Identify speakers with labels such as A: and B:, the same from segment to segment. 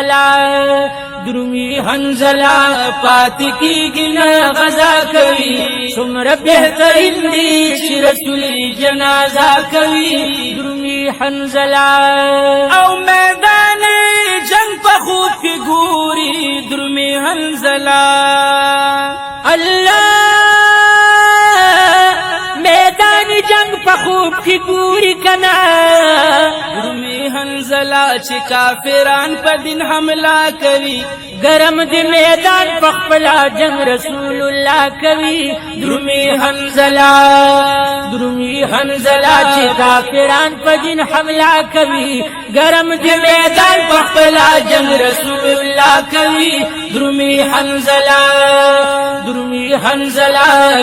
A: حنزلا درومی حنزلا پاتی کی گنا غزا کوي څومره بهترین دی چې رسول جنازه کوي درومی حنزلا او میدان جنگ په خوب کې ګوري درومی حنزلا الله میدان جنگ په خوب کې ګوري کنا درومی حنزلا چې کافران په دین حمله کوي گرم دی میدان پخپلا جنگ رسول اللہ کوي درومی حنزلا چې کافران په دین حمله کوي گرم دی میدان پخپلا جنگ رسول اللہ کوي درومی حنزلا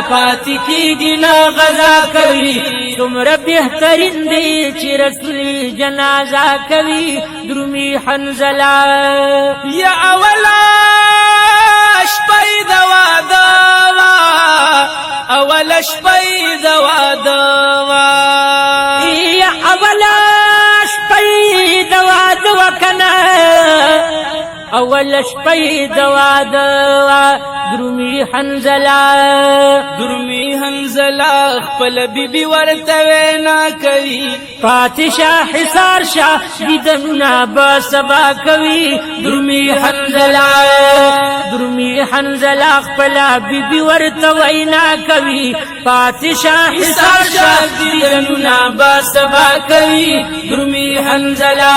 A: پاتی کی گنا غزا کوي څومره بهترین دی چې رسول جنازه کوي درومی حنزلا یا اولا شپی دوا دوا اولا شپی دوا دوا یا اولا شپی دوا دوا کنا اول شپی دوا دوا درومی حنزلا خپل بیبی ورته وینا کوي فاتشا حصار شاه دیدنونه به سبا کوي درومی حنزلا خپل بیبی ورته وینا کوي فاتشا حصار شاه دیدنونه به سبا کوي درومی حنزلا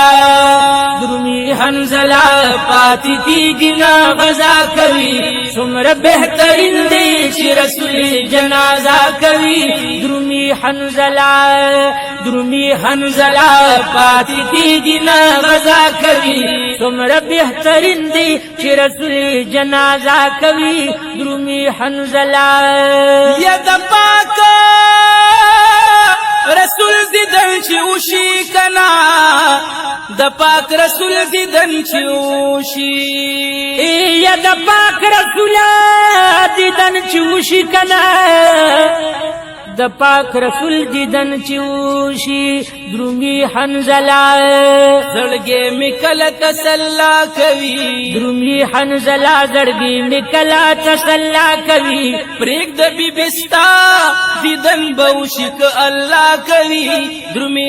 A: پاتی کی گنا غزا کوي څومره بهترین دی چې رسول جنازه کوي درومی حنزلا پاتی کی گنا غزا کوي څومره بهترین دی چې رسول جنازه کوي درومی حنزلا یا د پاک رسول دیدن چې وشي کنا د پاک رسول دیدن چې وشي یا د پاک رسول دیدن چې وشي کنا د پاک رسول دیدن چې وشي درومی حنزلا زړګې میکلا تسلا کوي درومی حنزلا زړګې میکلا تسلا کوي پرېګ د بیبستا دیدن بوشک الله کوي درومی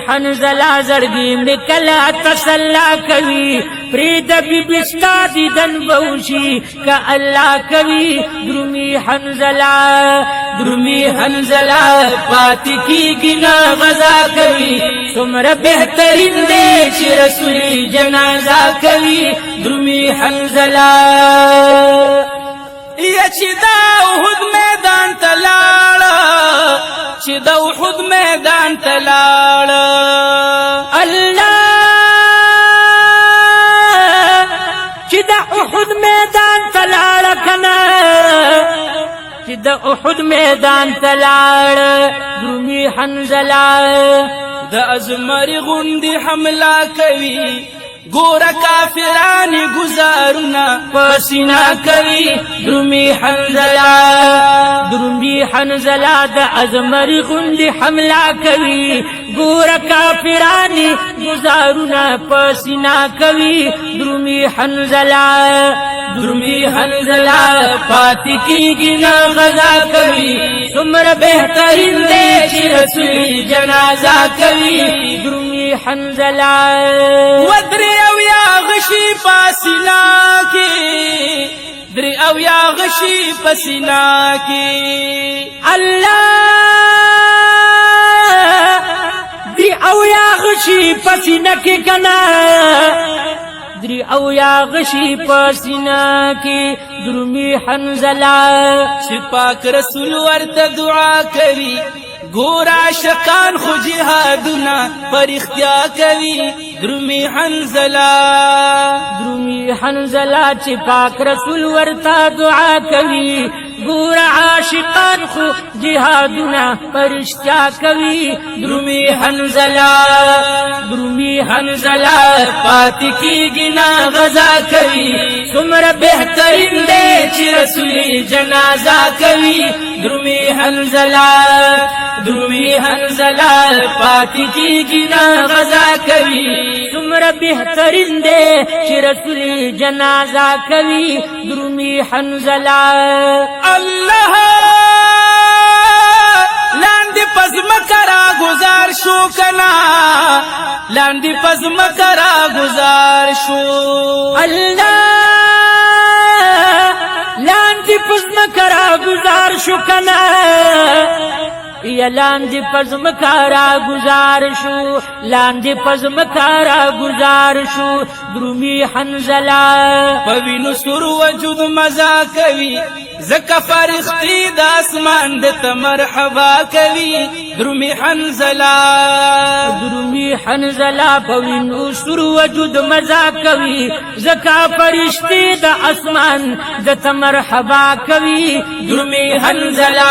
A: حنزلا زړګې میکلا تسلا کوي پرېګ د بیبستا دیدن بوشي ک الله کوي درومی حنزلا پاتی کی گنا غزا کوي څومره بهترین دی چې رسول جنازه کوي درومی حنزلا یا چې دا احد میدان تلاړ الله چې دا احد میدان تلاړ کنا چې د احد میدان تلاړ درومی حنزلا د ازمر غوندي حمله کوي ګوره کافران گزارونه پسینا کوي درومی حنزلا د ازمر غوندي حمله کوي ګوره کافران گزارونه پسینا کوي درومی حنزلا پاتی کی گنا غزا کوي څومره بهترین دی چې رسول جنازه کوي درومی حنزلا ودري او یا غشي پاسینا کې دري او یا غشي پسینا کې الله دري او یا غشي پسینا کې کنا دري او یا غشي پسینا کې درومی حنزلا چې پاک رسول ورته دعا کوي ګورا شکان خو جهادنا پر اختیا کوي درومی حنزلا چې پاک رسول ورته دعا کوي ګورا عاشقان خو جهادنا پر اختیا کوي درومی حنزلا پاتی کی گنا غزا کوي څومره بهترین دی چې رسول جنازه کوي درومی حنزلا درومی حنزلہ پاتی کی جنا غزا کوي تمرا بہترین دے چی رسول جنازہ کوي درومی حنزلہ
B: اللہ لاندی پس مکرا گزار شو کنا لاندی پس مکرا گزار شو
A: اللہ لاندی پس مکرا گزار شو کنا یا لاندی پس مکارا گزار شو لاندی پس مکارا گزار شو درومی حنزلہ
B: پوینو سر وجود مزا کوي زکا فرشتی د اسمان د مرحبا کوي درومی حنزلہ
A: درومی حنزلہ پوینو سر وجود مزا کوي زکا فرشتی د اسمان د مرحبا کوي
B: درومی حنزلہ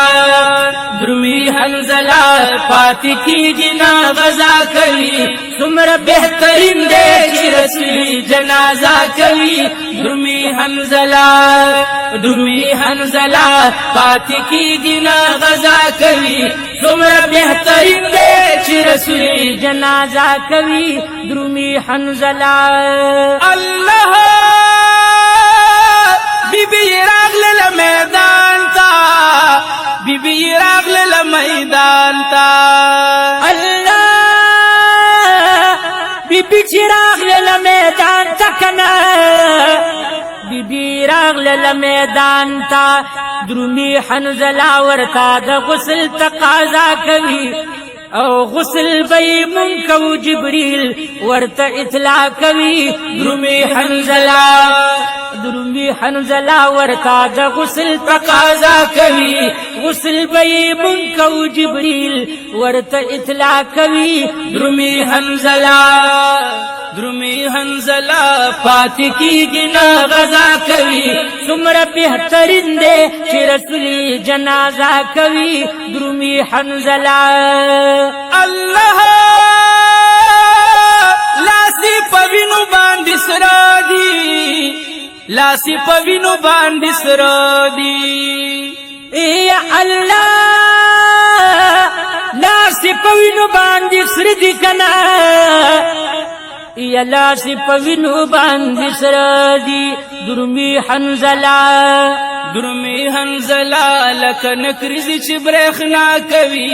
B: درومی حنزلہ پاتی کی جنا غزا کوي
A: تمرا
B: بہترین دے چی رسولی جنازہ کوي درومی حنزلہ درومی حنزلہ پاتی کی جنا غزا کوي تمرا بہترین دے چی رسولی
A: جنازہ کوي درومی حنزلہ
B: اللہ بی بی راغل میدان تا بی بی راغل میدان تا
A: اللہ بی بی چراغ میدان تکنا بی بی راغ میدان تا درومی حنزلہ ورتا دا غسل تقاضا کوي او غسل بی منکو جبریل ورتا اطلاع کوي
B: درومی حنزلہ
A: درومی حنزلہ ورتا دا غسل تقاضا کوي غسل بی منکو جبریل ورتا اطلاع کوي
B: درومی حنزلہ درومی حنزلہ پاتی کی گنا غزا کوي
A: تمرا بہترین دے چی رسولی جنازہ کوي درومی حنزلہ
B: اللہ لاسی پوینو باندی سرا دی لاسی پوینو باندی سرا دی
A: یا اللہ لاسی پوینو باندی سر دی کنا یا لاسی پوینو باندی سر دی درومی حنزلہ
B: درومی حنزلہ لکن کرزی چی برخنا کوي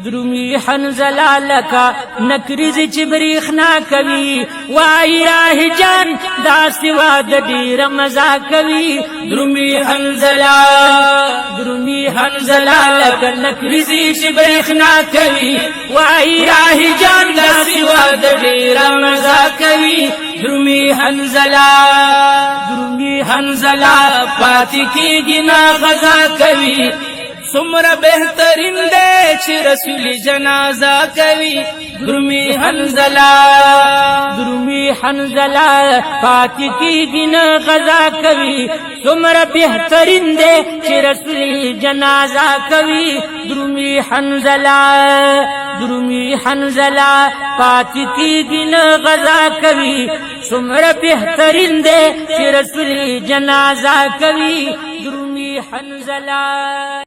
A: درومی حنزلہ لکا نکریز چی بریخنا کوي وائی راہ جان دا سوا دا دیر مزا کوي
B: درومی حنزلہ درومی حنزلہ لکا نکریزی چی بریخنا کوي
A: وائی
B: راہ جان دا سوا دا دیر مزا کوي درومی حنزلہ
A: درومی
B: حنزلہ پاتی کی گنا غزا کوي سمرا بہترین دے چی رسول جنازہ کوي درومی حنزلہ
A: درومی حنزلہ پاکی کی گنا غزا کوي تمرا بہترین دے چی رسول جنازہ کوي درومی حنزلہ درومی حنزلہ پاکی کی گنا غزا کوي تمرا بہترین دے چی رسول جنازہ کوي درومی حنزلہ